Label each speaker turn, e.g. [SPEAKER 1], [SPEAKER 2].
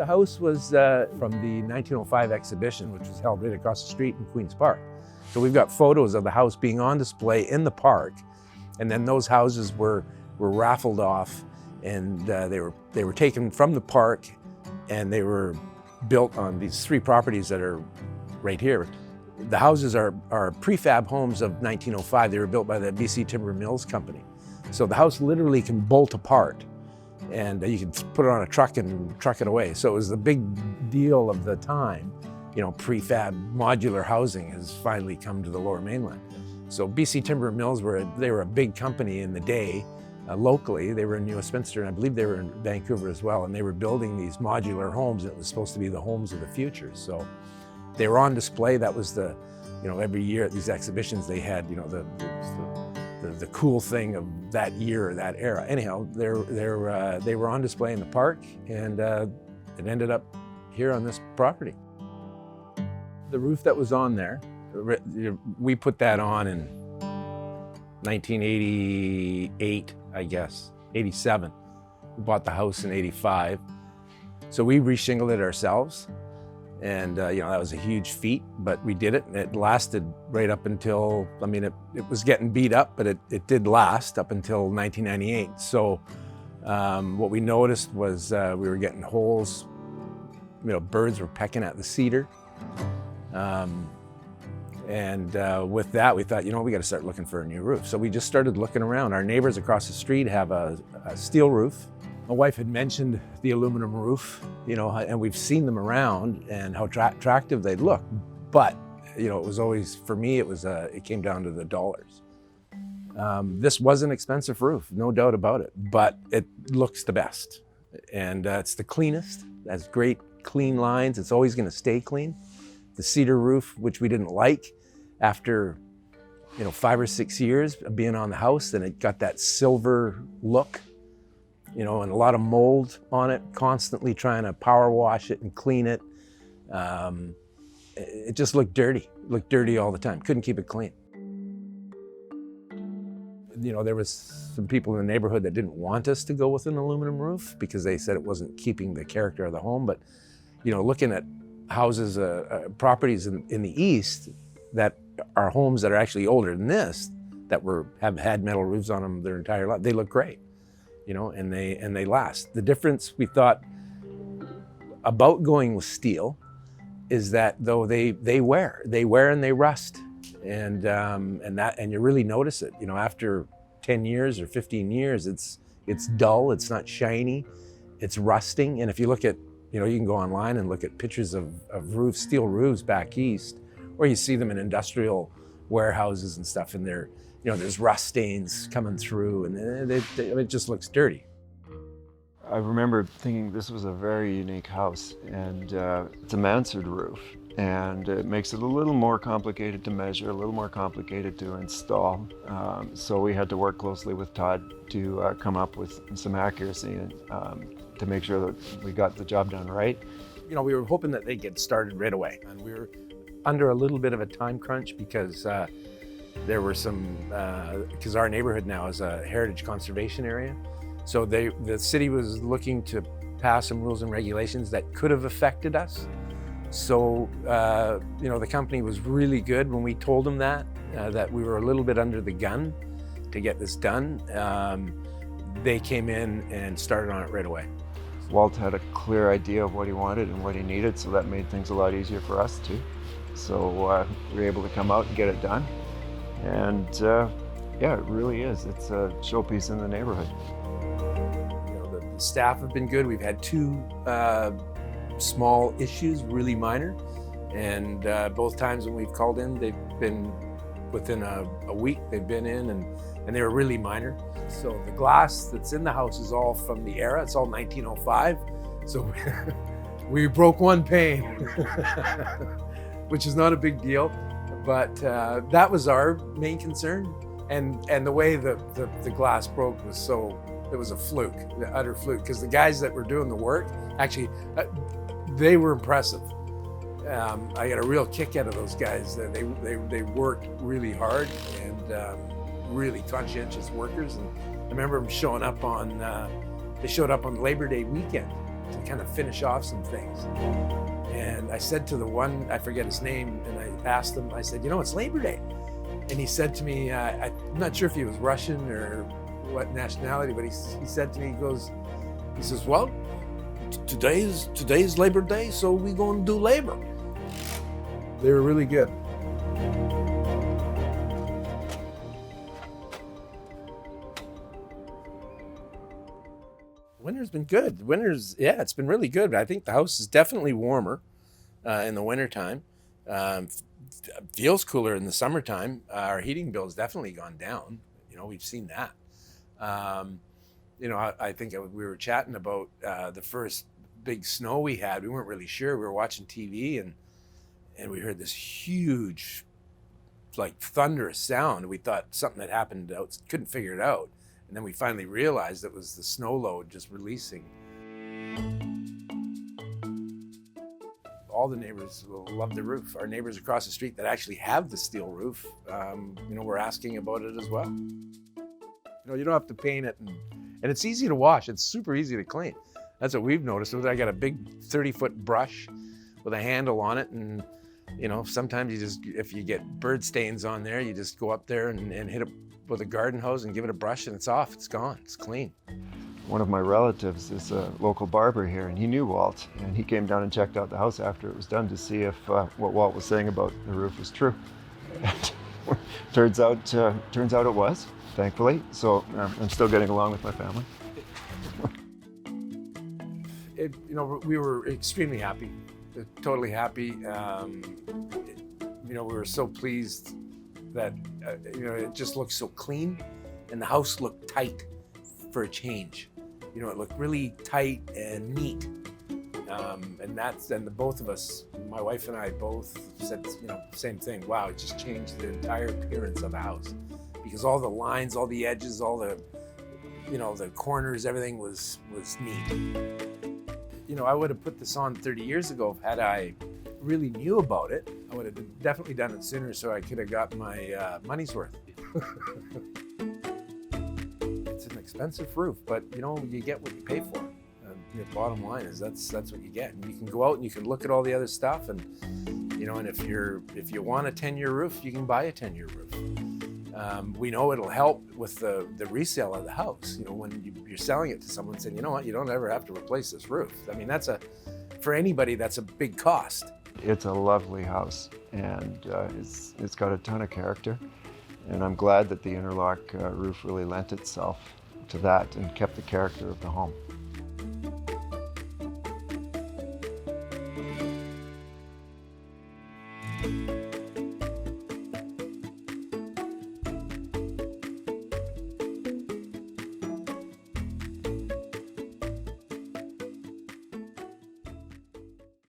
[SPEAKER 1] The house was from the 1905 exhibition, which was held right across the street in Queen's Park. So we've got photos of the house being on display in the park, and then those houses were raffled off, and they were taken from the park, and they were built on these three properties that are right here. The houses are prefab homes of 1905. They were built by the BC Timber Mills Company. So the house literally can bolt apart, and you can put it on a truck and truck it away. So it was the big deal of the time. You know, prefab modular housing has finally come to the Lower Mainland. So BC Timber Mills were a big company in the day. Locally, they were in Westminster, and I believe they were in Vancouver as well, and they were building these modular homes, and it was supposed to be the homes of the future. So they were on display. That was the, every year at these exhibitions they had, the cool thing of that year or that era. Anyhow, they were on display in the park, and it ended up here on this property. The roof that was on there, we put that on in 1988, I guess, 87. We bought the house in 85. So we reshingled it ourselves. And that was a huge feat, but we did it, and it lasted right up until, it was getting beat up, but it did last up until 1998. So what we noticed was we were getting holes, birds were pecking at the cedar. With that, we thought, we got to start looking for a new roof. So we just started looking around. Our neighbors across the street have a steel roof. My wife had mentioned the aluminum roof, and we've seen them around and how attractive they look. But, it was always, for me, it came down to the dollars. This was an expensive roof, no doubt about it, but it looks the best. And it's the cleanest, it has great clean lines. It's always going to stay clean. The cedar roof, which we didn't like, after 5 or 6 years of being on the house, and it got that silver look, and a lot of mold on it, constantly trying to power wash it and clean it. It just looked dirty all the time. Couldn't keep it clean. There was some people in the neighborhood that didn't want us to go with an aluminum roof because they said it wasn't keeping the character of the home. But, looking at houses, properties in the East that are homes that are actually older than this, that have had metal roofs on them their entire life, they look great, and they last. The difference we thought about going with steel is that though they wear and they rust, and you really notice it. After 10 years or 15 years, it's dull, it's not shiny, it's rusting. And if you look at, you can go online and look at pictures of roofs, steel roofs back east, or you see them in industrial warehouses and stuff, and there's rust stains coming through, and it just looks dirty.
[SPEAKER 2] I remember thinking this was a very unique house, and it's a mansard roof, and it makes it a little more complicated to measure, a little more complicated to install. So we had to work closely with Todd to come up with some accuracy and to make sure that we got the job done right.
[SPEAKER 1] We were hoping that they'd get started right away, and we were under a little bit of a time crunch because there were some, because our neighborhood now is a heritage conservation area. So the city was looking to pass some rules and regulations that could have affected us. So, the company was really good when we told them that we were a little bit under the gun to get this done. They came in and started on it right away.
[SPEAKER 2] Walt had a clear idea of what he wanted and what he needed, so that made things a lot easier for us too. So we were able to come out and get it done. And yeah, it really is. It's a showpiece in the neighborhood.
[SPEAKER 1] The staff have been good. We've had 2 small issues, really minor. And both times when we've called in, they've been within a week, they've been in, and they were really minor. So the glass that's in the house is all from the era. It's all 1905. So we broke one pane, which is not a big deal. But that was our main concern. And the way the glass broke was it was a fluke, the utter fluke, because the guys that were doing the work, actually, they were impressive. I got a real kick out of those guys. They worked really hard and really conscientious workers. And I remember them showing up on, they showed up on Labor Day weekend. to kind of finish off some things. And I said to the one, I forget his name, and I asked him, I said, it's Labor Day. And he said to me, I'm not sure if he was Russian or what nationality, but he said to me, he says, well, today's Labor Day, so we going to do labor. They were really good. Winter's been good. It's been really good. I think the house is definitely warmer in the wintertime. Feels cooler in the summertime. Our heating bill's definitely gone down. We've seen that. I think we were chatting about the first big snow we had. We weren't really sure. We were watching TV and we heard this huge, like thunderous sound. We thought something had happened out, couldn't figure it out. And then we finally realized it was the snow load just releasing. All the neighbors will love the roof. Our neighbors across the street that actually have the steel roof, we're asking about it as well. You don't have to paint it, and it's easy to wash. It's super easy to clean. That's what we've noticed. I got a big 30-foot brush with a handle on it, and sometimes if you get bird stains on there, you just go up there and hit it with a garden hose and give it a brush, and it's off. It's gone. It's clean.
[SPEAKER 2] One of my relatives is a local barber here, and he knew Walt, and he came down and checked out the house after it was done to see if what Walt was saying about the roof was true. And turns out it was, thankfully. So I'm still getting along with my family.
[SPEAKER 1] We were extremely happy, totally happy. We were so pleased that it just looked so clean, and the house looked tight for a change. It looked really tight and neat, and the both of us, my wife and I, both said same thing. Wow, it just changed the entire appearance of the house, because all the lines, all the edges, all the the corners, everything was neat. I would have put this on 30 years ago had I really knew about it. I would have definitely done it sooner, so I could have got my money's worth. It's an expensive roof, but you get what you pay for. The bottom line is that's what you get. And you can go out and you can look at all the other stuff, and and if you want a 10-year roof, you can buy a 10-year roof. We know it'll help with the resale of the house. When you're selling it to someone, saying, you know what, you don't ever have to replace this roof. I mean, for anybody, that's a big cost.
[SPEAKER 2] It's a lovely house, and it's got a ton of character. And I'm glad that the Interlock roof really lent itself to that and kept the character of the home.